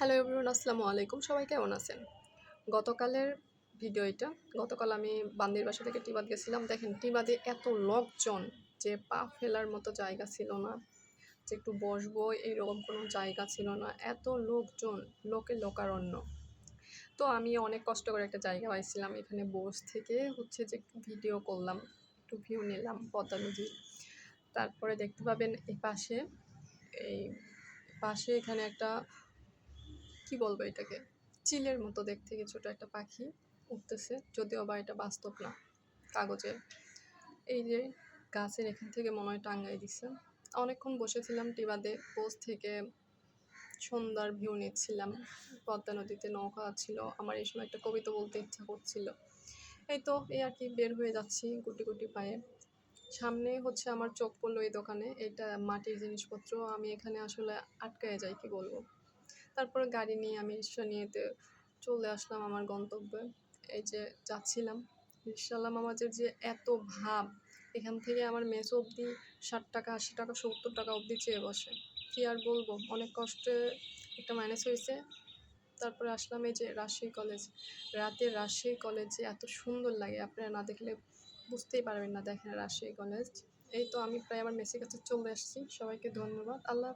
Hello everyone, আসসালামু আলাইকুম। সবাই কেমন আছেন? গতকালের ভিডিও এটা। গতকাল আমি বান্দির বাসা থেকে টিবাদ গেছিলাম। দেখেন টিবাদে এত লোকজন যে পা ফেলার মতো জায়গা ছিল না, যে একটু বসবো এইরকম কোনো জায়গা ছিল না। এত লোকজন, লোকে লোকারণ্য। তো আমি অনেক কষ্ট করে একটা জায়গা পাইছিলাম। এখানে থেকে হচ্ছে যে একটু ভিডিও করলাম, একটু ভিউ নিলাম পদ্মা নদীর। তারপরে দেখতে পাবেন এই পাশে এখানে একটা কি বলবো এটাকে, চিলের মতো দেখতে কিছুটা একটা পাখি উঠতেছে, যদিও বা এটা বাস্তব না, কাগজে। এই যে গাছের এখান থেকে মনে হয় টাঙ্গাই দিছে। অনেকক্ষণ বসেছিলাম টিবাদে, থেকে সন্ধ্যার ভিউ নিচ্ছিলাম। পদ্মা নদীতে নৌকা ছিল, আমার এই সময় একটা কবিতা বলতে ইচ্ছা করছিল। এই আর কি বের হয়ে যাচ্ছি গুটি গুটি পায়ে। সামনে হচ্ছে আমার চোখ পড়লো এই দোকানে, এটা মাটির জিনিসপত্র। আমি এখানে আসলে আটকায় যাই, কি বলবো। তারপরে গাড়ি নিয়ে আমি রিক্সা নিয়ে চলে আসলাম আমার গন্তব্যে। এই যে যাচ্ছিলাম, রিক্সাওয়ালা মামাজের যে এত ভাব, এখান থেকে আমার মেসো অবধি 60 টাকা 80 টাকা 70 টাকা অবধি চেয়ে বসে। কি আর বলবো, অনেক কষ্টে একটা ম্যানেজ হয়েছে। তারপরে আসলাম এই যে রাজশাহী কলেজ। রাতের রাজশাহী কলেজে এত সুন্দর লাগে, আপনারা না দেখলে বুঝতেই পারবেন না। দেখেন রাজশাহী কলেজ। এই তো আমি প্রায় আমার মেসির কাছে চলে আসছি। সবাইকে ধন্যবাদ। আল্লাহ।